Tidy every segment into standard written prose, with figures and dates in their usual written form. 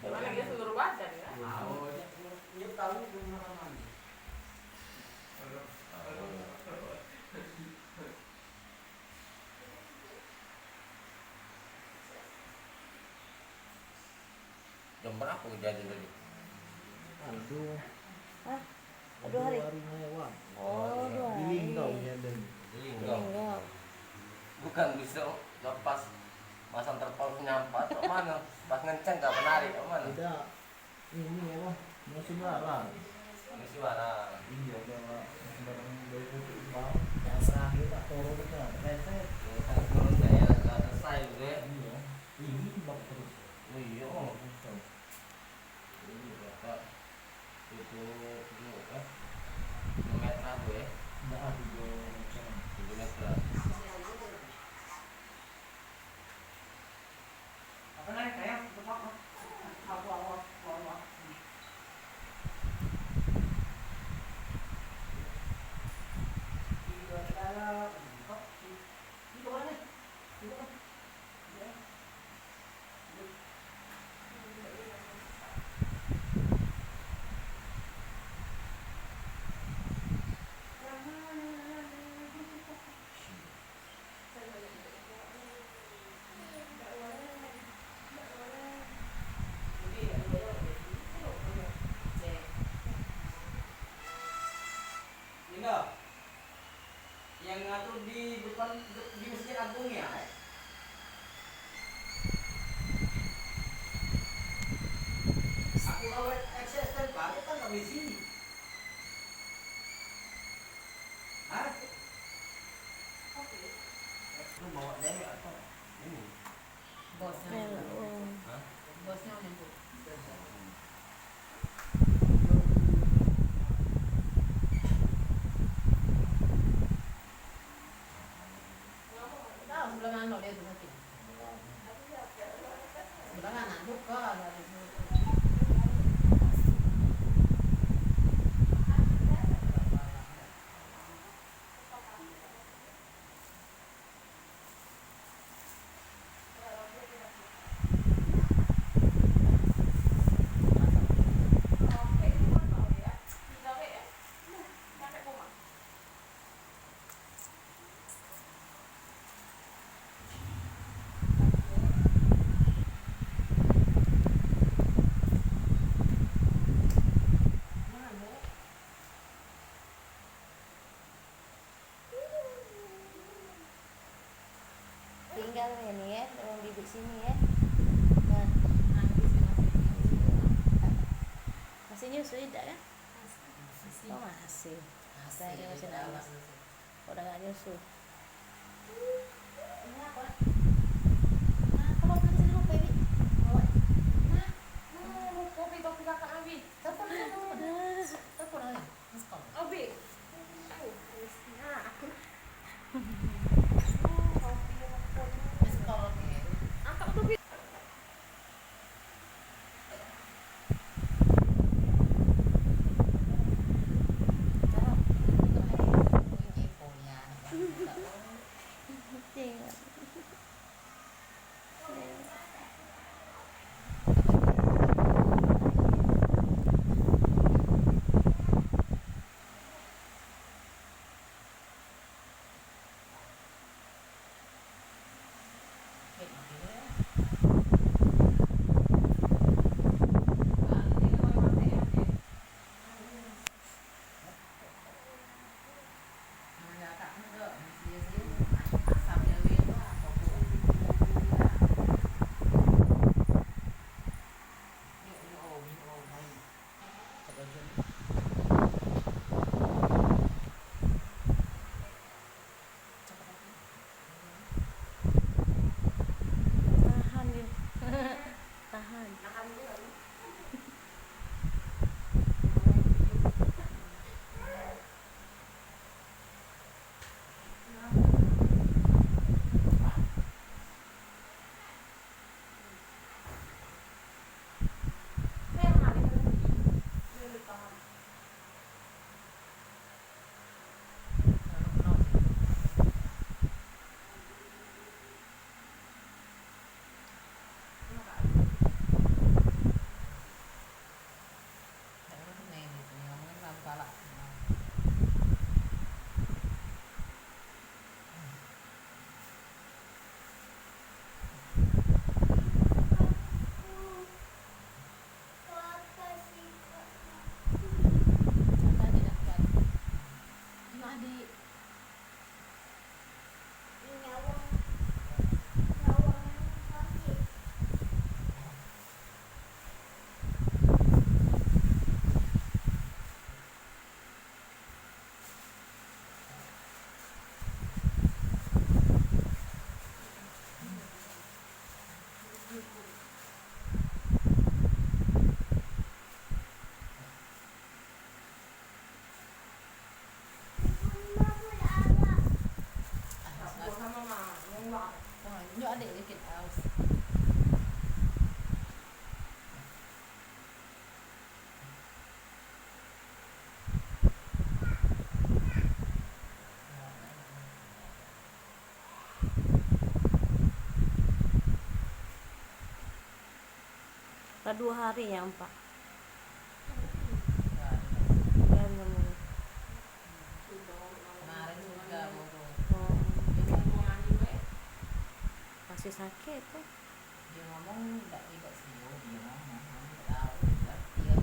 Gimana dia seluruh badan ya? Dia tahu kemana-mana. Jam berapa kejadian tadi? Aduh. Hah? Aduh hari. Mewah. Oh, 2 hari. Di Linggau ya dan. Linggau. Bukan bisa lepas masang terpal penyampah atau mana? Pas ngenceng gak menarik atau mana? Tidak. Ini apa? Masih barang. Ini sih barang. Iya, ada barang dari Bang. Yang terakhir tak turun ke reset. Yang turun saya gak selesai gitu ya. Iya. Ini bak terus. Oh iya. Ini Ini berapa? Itu kan? 2 meter aku ya. enggak ada macam. 7 meter. Apa nih kayak apa? Awal. Enggak. Yang ngatur di depan di Masjid Agung ya. Aku kalau akses tempat itu kan nggak di sini. Hah? Lu bawa dewe atau ini? Bosnya. Oh. Hah? Bosnya nyebut. Tahu sebelah mana dia tuh nanti? Sebelah kanan juga dari situ. Tinggal ini ya, dalam bibit sini ya. Nah, masih nyusu tidak kan? Oh masih. Saya masih nangis. Udah nggak nyusu. Ini apa? Nah, kalau beli sini lupa ini. Kopi kakak Abi. Telepon. Telepon aja. Abi. Nah, aku. Angkat tuh Bi. Nah, Udah 2 hari ya Pak. Enggak, Ya belum. kemarin juga baru Oh, Dia mau ngani we. masih sakit ya. dia ngomong tidak sih, dia ngomong tidak tahu berarti ya.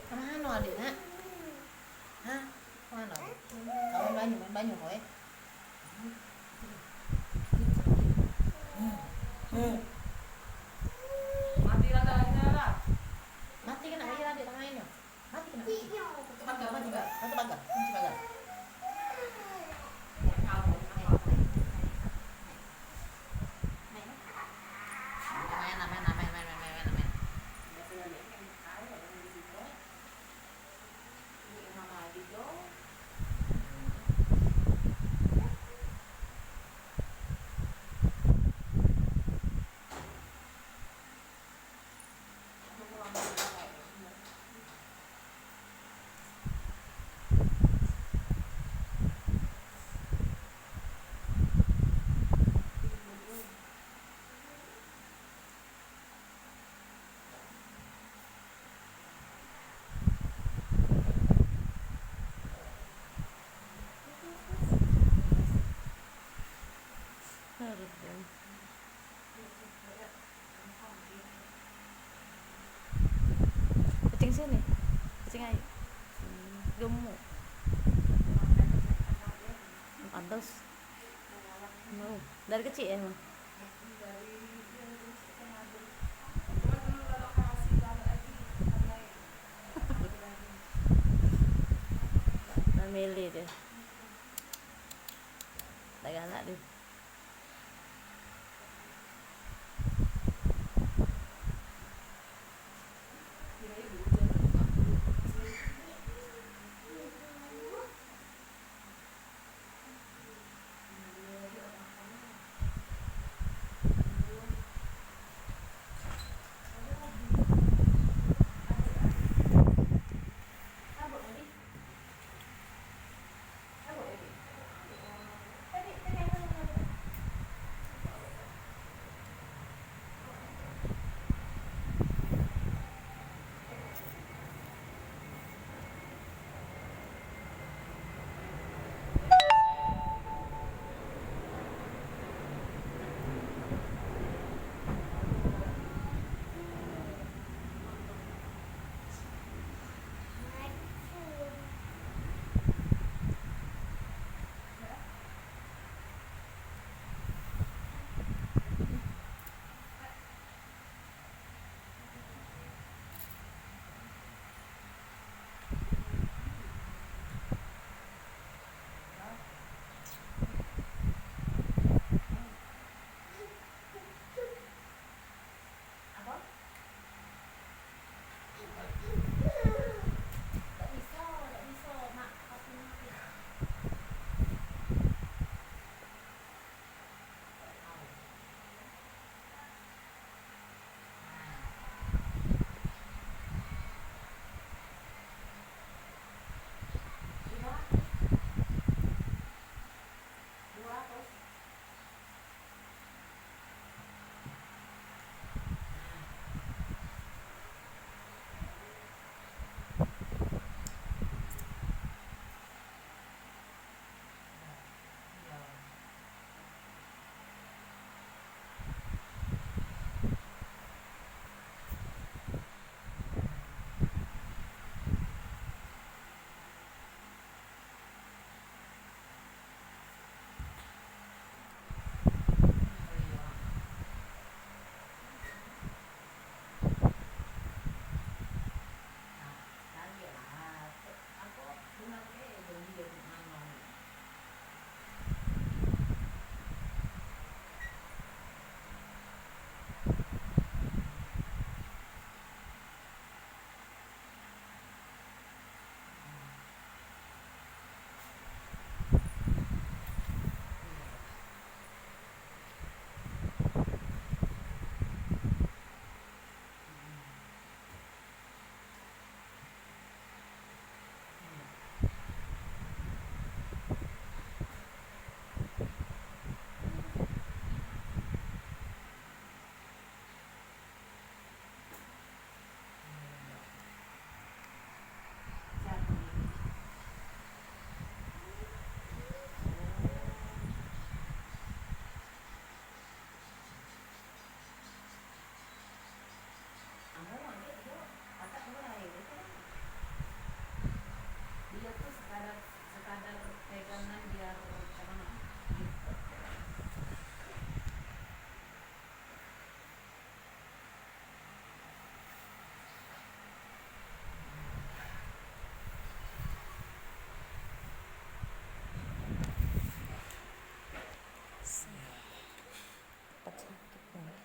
Kemana adik nak? Hah? Kemana? Kamu main banyu kowe? Mati rada lah. Mati kena air adik tangannya. Mati kena. Mati enggak? Mati enggak? Kunci pagar. Main. Harus ya. Kucing sini. Kucing ayo. Gemuk. Pantas. Mau. Dari kecil ya, Mah. Milih deh. Tak galak deh. kanan biar karena Cepat sakit nih.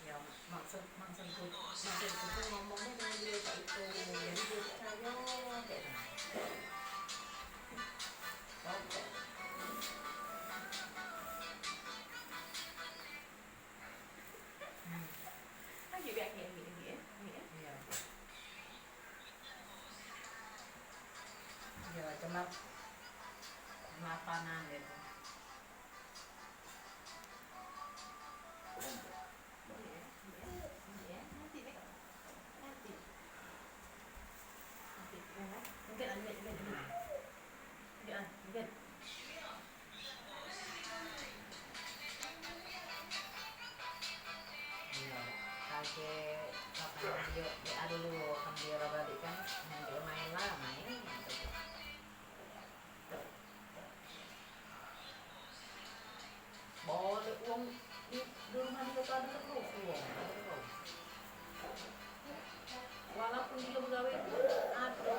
Ya maksudku tuh ngomongnya dengan dia kayak itu, jadi dia percaya kayak oke. lagi biar gini ya. Iya. Ya cuma mapanan gitu. Iya. Kayak kapan dia dulu kan dia balik kan dia main lah main. Boleh uang di rumah dia kan terus uang. Walaupun dia pegawai itu ada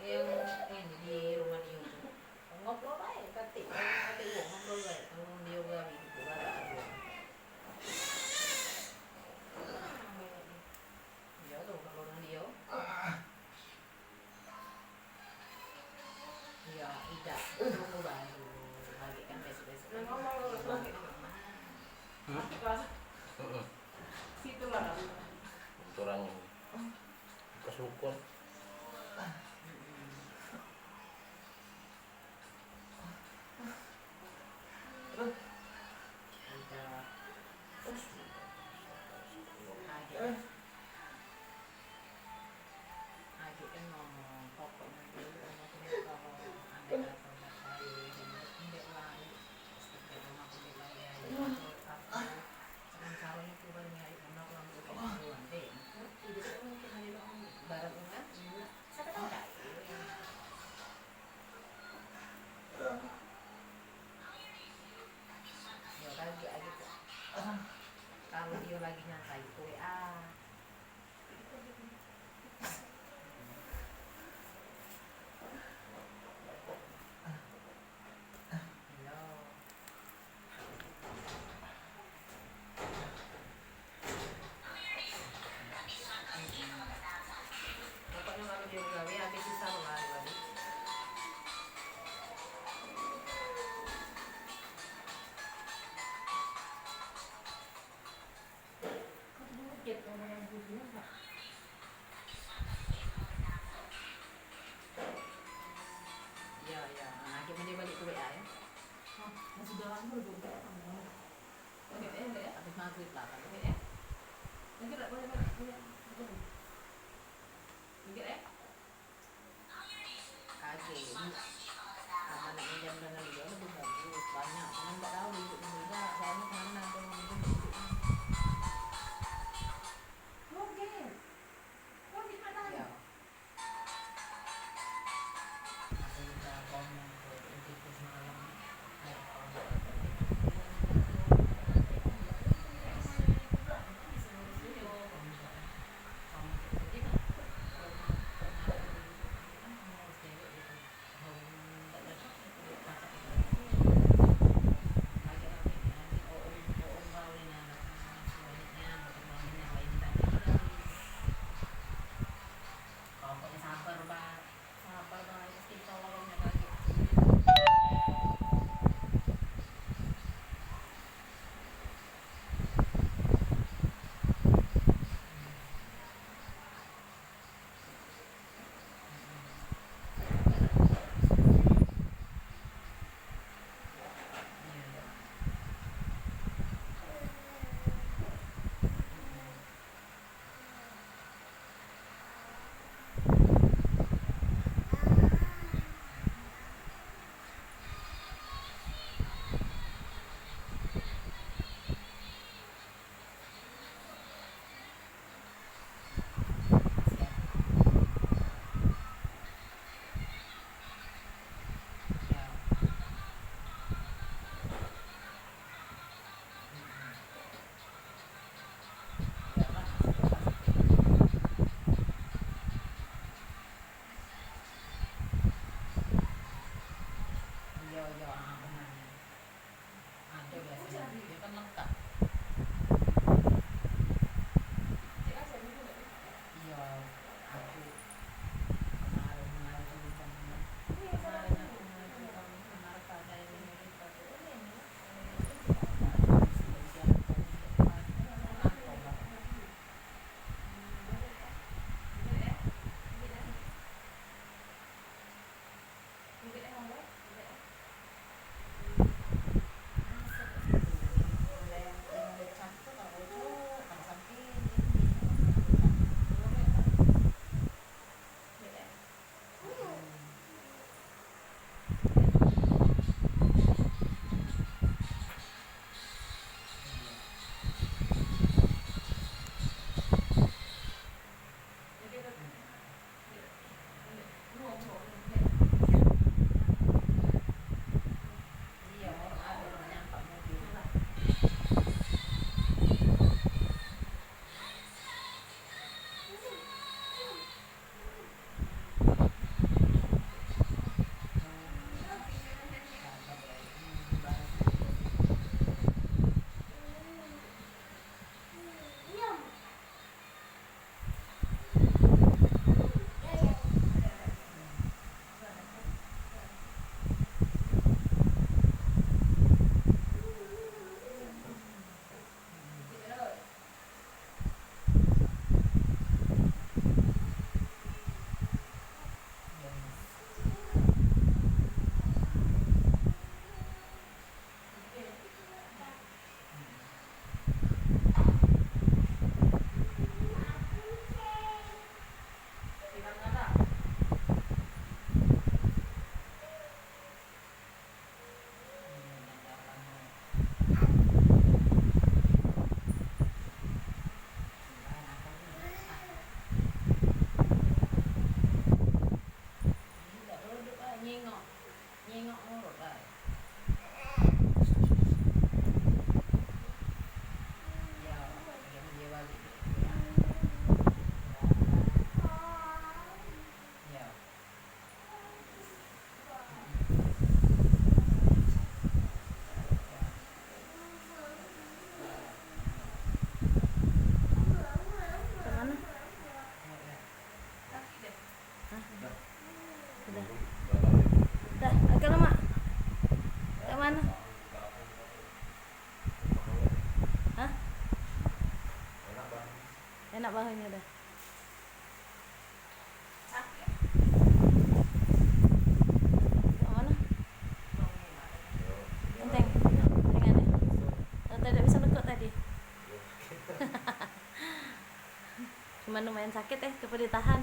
yang ini di rumah dia itu ngobrol aja ketik uang ngobrol aja kalau dia pegawai itu ada uang. Ya tuh kalau dia ya tidak tunggu baru lagi kan besok Ngomong lagi. Kelas situ lah. Orang kesukun. Kalau dia lagi nyantai itu WA. Pokoknya kalau dia gawe habis sisa lari. Iya, iya. Nah, akhirnya dia balik ke WA ya. Masih jalan dulu juga. Habis maghrib lah kan. Mungkin boleh boleh. Mikir ya? Kaget. Sama nak minjam dengan dia lebih bagus banyak. Cuman tak tahu duduk di mana. Soalnya kemana ada yang minjam duduk. Mungkin. Mungkin mana? Ya. Masih kita komen ke itu semalam. iya benar. Ada biasanya dia kan lengkap. Iya, aku kemarin mengajukan kemarin aku mengajukan kemarin pada ini iya ada menyangkut mobil. Nyengok, nyengok ngurut lah. Ya, dia balik. Ya. Kemana? Dah, agak lama. Kemana? Hah? Enak bahunya dah. Kemana? Enteng. Entengannya. Tidak bisa nekuk tadi. Cuma lumayan sakit tapi ditahan.